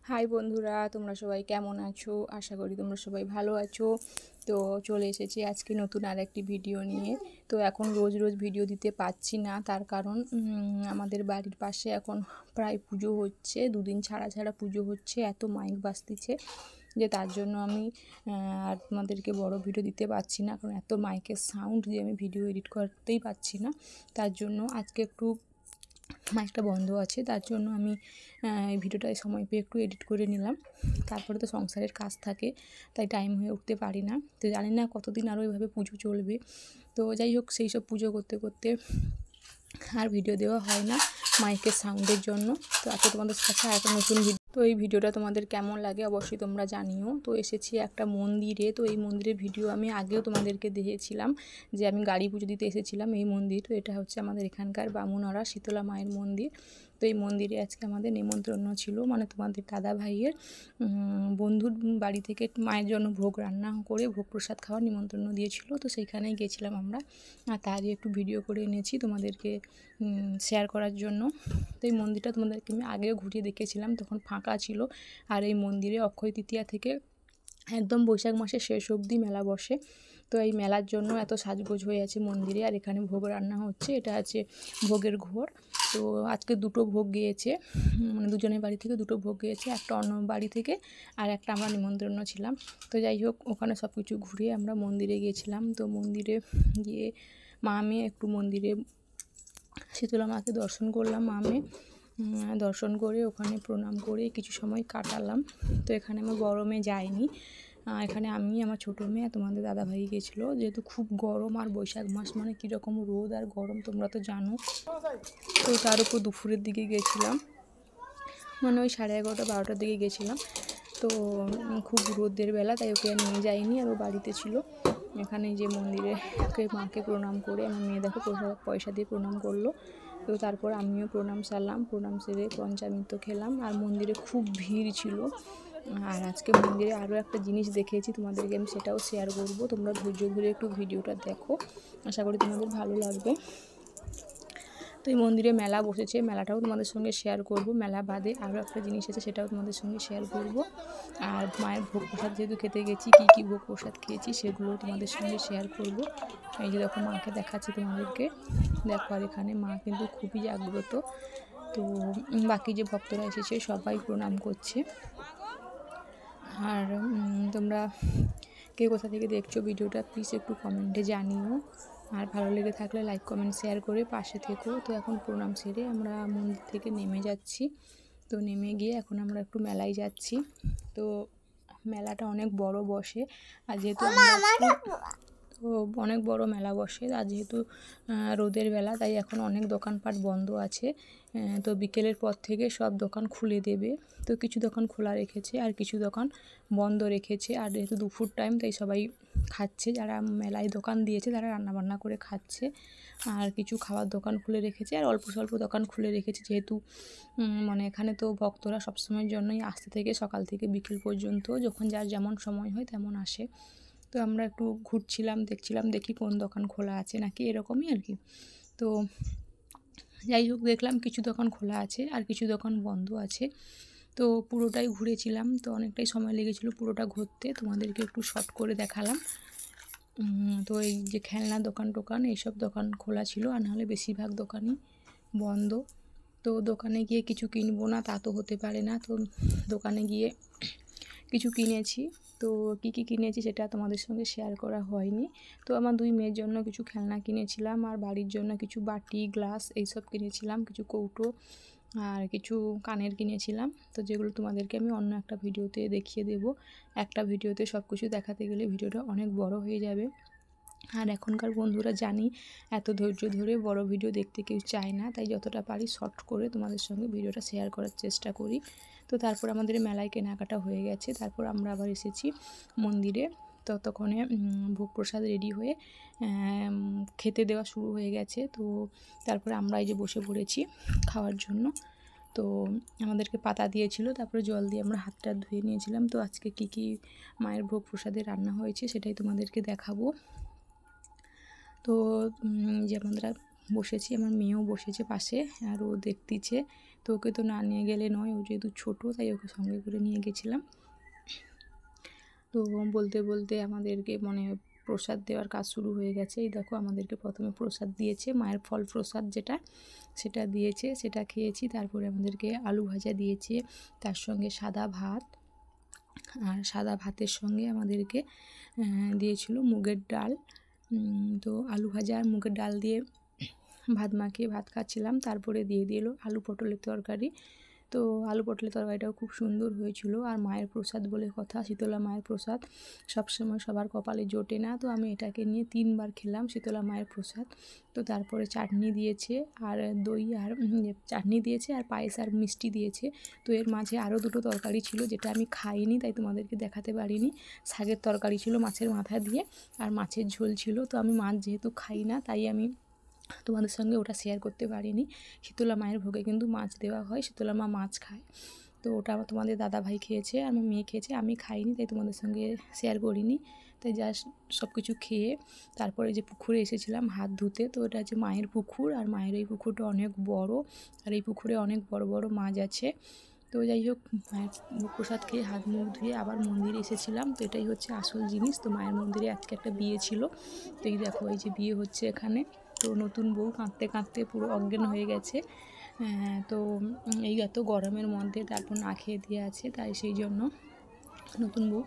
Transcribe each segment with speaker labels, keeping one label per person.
Speaker 1: High বন্ধুরা, তোমরা সবাই কেমন আছো? আশা করি তোমরা সবাই ভালো আছো। তো চলে এসেছি আজকে নতুন আর একটি ভিডিও নিয়ে। তো এখন রোজ রোজ ভিডিও দিতে পারছি না, তার কারণ আমাদের বাড়ির পাশে এখন প্রায় পুজো হচ্ছে, দুদিন ছাড়া ছাড়া পুজো হচ্ছে, এত মাইক বাজতেছে যে তার জন্য আমি আর তোমাদেরকে বড় ভিডিও দিতে পারছি না, কারণ এত মাইকের সাউন্ড দিয়ে আমি ভিডিও এডিট করতেই পারছি না। তার জন্য আজকে একটু মাইকটা বন্ধ আছে, তার জন্য আমি এই ভিডিওটায় সময় পেয়ে একটু এডিট করে নিলাম। তারপরে তো সংসারের কাজ থাকে, তাই টাইম হয়ে উঠতে পারি না। তো জানি না কতদিন আরও এইভাবে পুজো চলবে। তো যাই হোক, সেই সব পুজো করতে করতে আর ভিডিও দেওয়া হয় না মাইকের সাউন্ডের জন্য। তো আজকে তোমাদের কাছে আর একটা নতুন ভিডিও। তো এই ভিডিওটা তোমাদের কেমন লাগে অবশ্যই তোমরা জানিও। তো এসেছি একটা মন্দিরে, তো এই মন্দিরের ভিডিও আমি আগেও তোমাদেরকে দিয়েছিলাম, যে আমি গাড়ি পুজো দিতে এসেছিলাম এই মন্দির। তো এটা হচ্ছে আমাদের এখানকার বামুনরা শীতলা মায়ের মন্দির। তো এই মন্দিরে আজকে আমাদের নিমন্ত্রণ ছিল, মানে তোমাদের দাদা ভাইয়ের বন্ধুর বাড়ি থেকে মায়ের জন্য ভোগ রান্না করে ভোগ প্রসাদ খাওয়ার নিমন্ত্রণ দিয়েছিল। তো সেইখানেই গেছিলাম আমরা, আর তারই একটু ভিডিও করে এনেছি তোমাদেরকে শেয়ার করার জন্য। তো এই মন্দিরটা তোমাদেরকে আমি আগেও ঘুরিয়ে দেখেছিলাম, তখন ফাঁকা ছিল। আর এই মন্দিরে অক্ষয় তৃতীয়া থেকে একদম বৈশাখ মাসের শেষ অবধি মেলা বসে। তো এই মেলার জন্য এত সাজগোজ হয়ে আছে মন্দিরে, আর এখানে ভোগ রান্না হচ্ছে। এটা আছে ভোগের ঘর। তো আজকে দুটো ভোগ গিয়েছে, মানে দুজনের বাড়ি থেকে দুটো ভোগ গিয়েছে, একটা অন্য বাড়ি থেকে আর একটা আমরা নিমন্ত্রণ ছিলাম। তো যাই হোক, ওখানে সব কিছু ঘুরে আমরা মন্দিরে গিয়েছিলাম। তো মন্দিরে গিয়ে মা মেয়ে একটু মন্দিরে শীতলা মাকে দর্শন করলাম। মা মেয়ে দর্শন করে ওখানে প্রণাম করে কিছু সময় কাটালাম। তো এখানে আমার বড় মেয়ে যায়নি, এখানে আমি, আমার ছোটো মেয়ে, তোমাদের দাদাভাই গেছিলো। যেহেতু খুব গরম, আর বৈশাখ মাস মানে কীরকম রোদ আর গরম তোমরা তো জানো। তো তার উপর দুপুরের দিকে গেছিলাম, মানে ওই 11:30-12টার দিকে গেছিলাম। তো খুব রোদের বেলা, তাই ওকে আর নিয়ে যাইনি, আর ও বাড়িতে ছিল। এখানে যে মন্দিরে ওকে মাকে প্রণাম করে আমার মেয়ে দেখো পয়সা দিয়ে প্রণাম করলো। তো তারপর আমিও প্রণাম সারলাম, প্রণাম সেরে পঞ্চামৃত খেলাম। আর মন্দিরে খুব ভিড় ছিল। আর আজকে মন্দিরে আরও একটা জিনিস দেখেছি, তোমাদেরকে আমি সেটাও শেয়ার করব। তোমরা ধৈর্য ধরে একটু ভিডিওটা দেখো, আশা করি তোমাদের ভালো লাগবে। তো এই মন্দিরে মেলা বসেছে, মেলাটাও তোমাদের সঙ্গে শেয়ার করব। মেলা বাদে আরও একটা জিনিস আছে, সেটাও তোমাদের সঙ্গে শেয়ার করব। আর মায়ের ভোগ প্রসাদ যেহেতু খেতে গেছি, কী কী ভোগ প্রসাদ খেয়েছি সেগুলো তোমাদের সঙ্গে শেয়ার করব। এই যে দেখো, মাকে দেখাচ্ছি তোমাদেরকে, দেখো। আর এখানে মা কিন্তু খুবই জাগ্রত। তো বাকি যে ভক্তরা এসেছে সবাই প্রণাম করছে। আর তোমরা কে কোথা থেকে দেখছো ভিডিওটা প্লিজ একটু কমেন্টে জানিও। আর ভালো লেগে থাকলে লাইক কমেন্ট শেয়ার করে পাশে থেকো। তো এখন প্রণাম সেরে আমরা মন্দির থেকে নেমে যাচ্ছি। তো নেমে গিয়ে এখন আমরা একটু মেলায় যাচ্ছি। তো মেলাটা অনেক বড় বসে, আর যেহেতু তো অনেক বড় মেলা বসে, আর যেহেতু রোদের বেলা, তাই এখন অনেক দোকানপাট বন্ধ আছে। তো বিকেলের পর থেকে সব দোকান খুলে দেবে। তো কিছু দোকান খোলা রেখেছে আর কিছু দোকান বন্ধ রেখেছে। আর যেহেতু দুপুর টাইম, তাই সবাই খাচ্ছে, যারা মেলায় দোকান দিয়েছে তারা রান্নাবান্না করে খাচ্ছে। আর কিছু খাওয়ার দোকান খুলে রেখেছে, আর অল্প স্বল্প দোকান খুলে রেখেছে, যেহেতু মানে এখানে তো ভক্তরা সবসময়ের জন্যই আসতে থেকে সকাল থেকে বিকেল পর্যন্ত, যখন যার যেমন সময় হয় তেমন আসে। তো আমরা একটু ঘুরছিলাম, দেখছিলাম, দেখি কোন দোকান খোলা আছে নাকি, এরকমই আর কি। তো যাই হোক, দেখলাম কিছু দোকান খোলা আছে আর কিছু দোকান বন্ধ আছে। তো পুরোটাই ঘুরেছিলাম, তো অনেকটাই সময় লেগেছিলো পুরোটা ঘুরতে, তোমাদেরকে একটু শর্ট করে দেখালাম। তো এই যে খেলনা দোকান এইসব দোকান খোলা ছিল, আর নাহলে বেশিরভাগ দোকানই বন্ধ। তো দোকানে গিয়ে কিছু কিনবো না তা তো হতে পারে না। তো দোকানে গিয়ে কিছু কিনেছি। তো কী কী কিনেছি সেটা তোমাদের সঙ্গে শেয়ার করা হয়নি। তো আমার দুই মেয়ের জন্য কিছু খেলনা কিনেছিলাম, আর বাড়ির জন্য কিছু বাটি গ্লাস এইসব কিনেছিলাম, কিছু কৌটো আর কিছু কানের কিনেছিলাম। তো যেগুলো তোমাদেরকে আমি অন্য একটা ভিডিওতে দেখিয়ে দেব। একটা ভিডিওতে সব কিছু দেখাতে গেলে ভিডিওটা অনেক বড় হয়ে যাবে। আর এখনকার বন্ধুরা জানি এত ধৈর্য ধরে বড় ভিডিও দেখতে কেউ চায় না, তাই যতটা পারি শর্ট করে তোমাদের সঙ্গে ভিডিওটা শেয়ার করার চেষ্টা করি। তো তারপর আমাদের মেলায় কেনাকাটা হয়ে গেছে, তারপর আমরা আবার এসেছি মন্দিরে। ততক্ষণে ভোগ প্রসাদ রেডি হয়ে খেতে দেওয়া শুরু হয়ে গেছে। তো তারপরে আমরা এই যে বসে পড়েছি খাওয়ার জন্য। তো আমাদেরকে পাতা দিয়েছিল, তারপরে জল দিয়ে আমরা হাতটা ধুয়ে নিয়েছিলাম। তো আজকে কী কী মায়ের ভোগ প্রসাদে রান্না হয়েছে সেটাই তোমাদেরকে দেখাবো। তো যে আমরা বসেছি, আমার মেয়েও বসেছে পাশে, আর ও দেখতেছে তো ওকে তো না নিয়ে গেলে নয়, ও যেহেতু ছোটো তাই ওকে সঙ্গে করে নিয়ে গেছিলাম। তো বলতে বলতে আমাদেরকে প্রসাদ দেওয়ার কাজ শুরু হয়ে গেছে। এই দেখো আমাদেরকে প্রথমে প্রসাদ দিয়েছে, মায়ের ফল প্রসাদ যেটা, সেটা দিয়েছে, সেটা খেয়েছি। তারপরে আমাদেরকে আলু ভাজা দিয়েছে, তার সঙ্গে সাদা ভাত, আর সাদা ভাতের সঙ্গে আমাদেরকে দিয়েছিল মুগের ডাল। তো আলু ভাজা আর মুগের ডাল দিয়ে ভাত মাখিয়ে ভাত খাচ্ছিলাম। তারপরে দিয়ে দিল আলু পটলের তরকারি। তো আলু পটলের তরকারিটাও খুব সুন্দর হয়েছিল। আর মায়ের প্রসাদ বলে কথা, শীতলা মায়ের প্রসাদ সবসময় সবার কপালে জোটে না, তো আমি এটাকে নিয়ে 3বার খেলাম শীতলা মায়ের প্রসাদ। তো তারপরে চাটনি দিয়েছে, আর দই আর চাটনি দিয়েছে, আর পায়েস আর মিষ্টি দিয়েছে। তো এর মাঝে আরও 2টো তরকারি ছিল যেটা আমি খাইনি, তাই তোমাদেরকে দেখাতে পারিনি। শাকের তরকারি ছিল মাছের মাথা দিয়ে, আর মাছের ঝোল ছিল। তো আমি মাছ যেহেতু খাই না, তাই আমি তোমাদের সঙ্গে ওটা শেয়ার করতে পারিনি। শীতলা মায়ের ভোগে কিন্তু মাছ দেওয়া হয়, শীতলা মা মাছ খায়। তো ওটা তোমাদের দাদাভাই খেয়েছে, আমার মেয়ে খেয়েছে, আমি খাইনি, তাই তোমাদের সঙ্গে শেয়ার করিনি। তাই জাস্ট সব কিছু খেয়ে তারপরে যে পুকুরে এসেছিলাম হাত ধুতে, তো এটা হচ্ছে মায়ের পুকুর, আর মায়ের এই পুকুরটা অনেক বড়, আর এই পুকুরে অনেক বড় বড় মাছ আছে। তো যাই হোক, মায়ের প্রসাদ খেয়ে হাত মুখ ধুয়ে আবার মন্দিরে এসেছিলাম। তো এটাই হচ্ছে আসল জিনিস। তো মায়ের মন্দিরে আজকে একটা বিয়ে ছিল। তো এই দেখো, এই যে বিয়ে হচ্ছে এখানে। তো নতুন বউ কাঁদতে কাঁদতে পুরো অজ্ঞান হয়ে গেছে। তো এই এত গরমের মধ্যে তারপর না খেয়ে দিয়ে আছে, তাই সেই জন্য নতুন বউ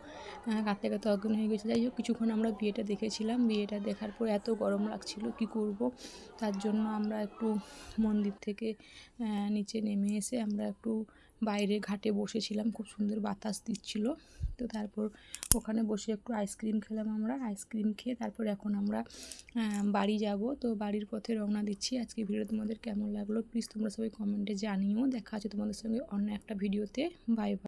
Speaker 1: কাঁদতে কাঁদতে অজ্ঞান হয়ে গেছে। যাই হোক, কিছুক্ষণ আমরা বিয়েটা দেখেছিলাম। বিয়েটা দেখার পর এত গরম লাগছিল, কি করব, তার জন্য আমরা একটু মন্দির থেকে নিচে নেমে এসে আমরা একটু বাইরে ঘাটে বসেছিলাম, খুব সুন্দর বাতাস দিচ্ছিল। তো তারপর ওখানে বসে একটু আইসক্রিম খেলাম আমরা। আইসক্রিম খেয়ে তারপর এখন আমরা বাড়ি যাব। তো বাড়ির পথে রওনা দিচ্ছি। আজকে ভিডিও তোমাদের কেমন লাগলো প্লিজ তোমরা সবাই কমেন্টে জানিও। দেখা আছে তোমাদের সঙ্গে অন্য একটা ভিডিওতে। Bye bye.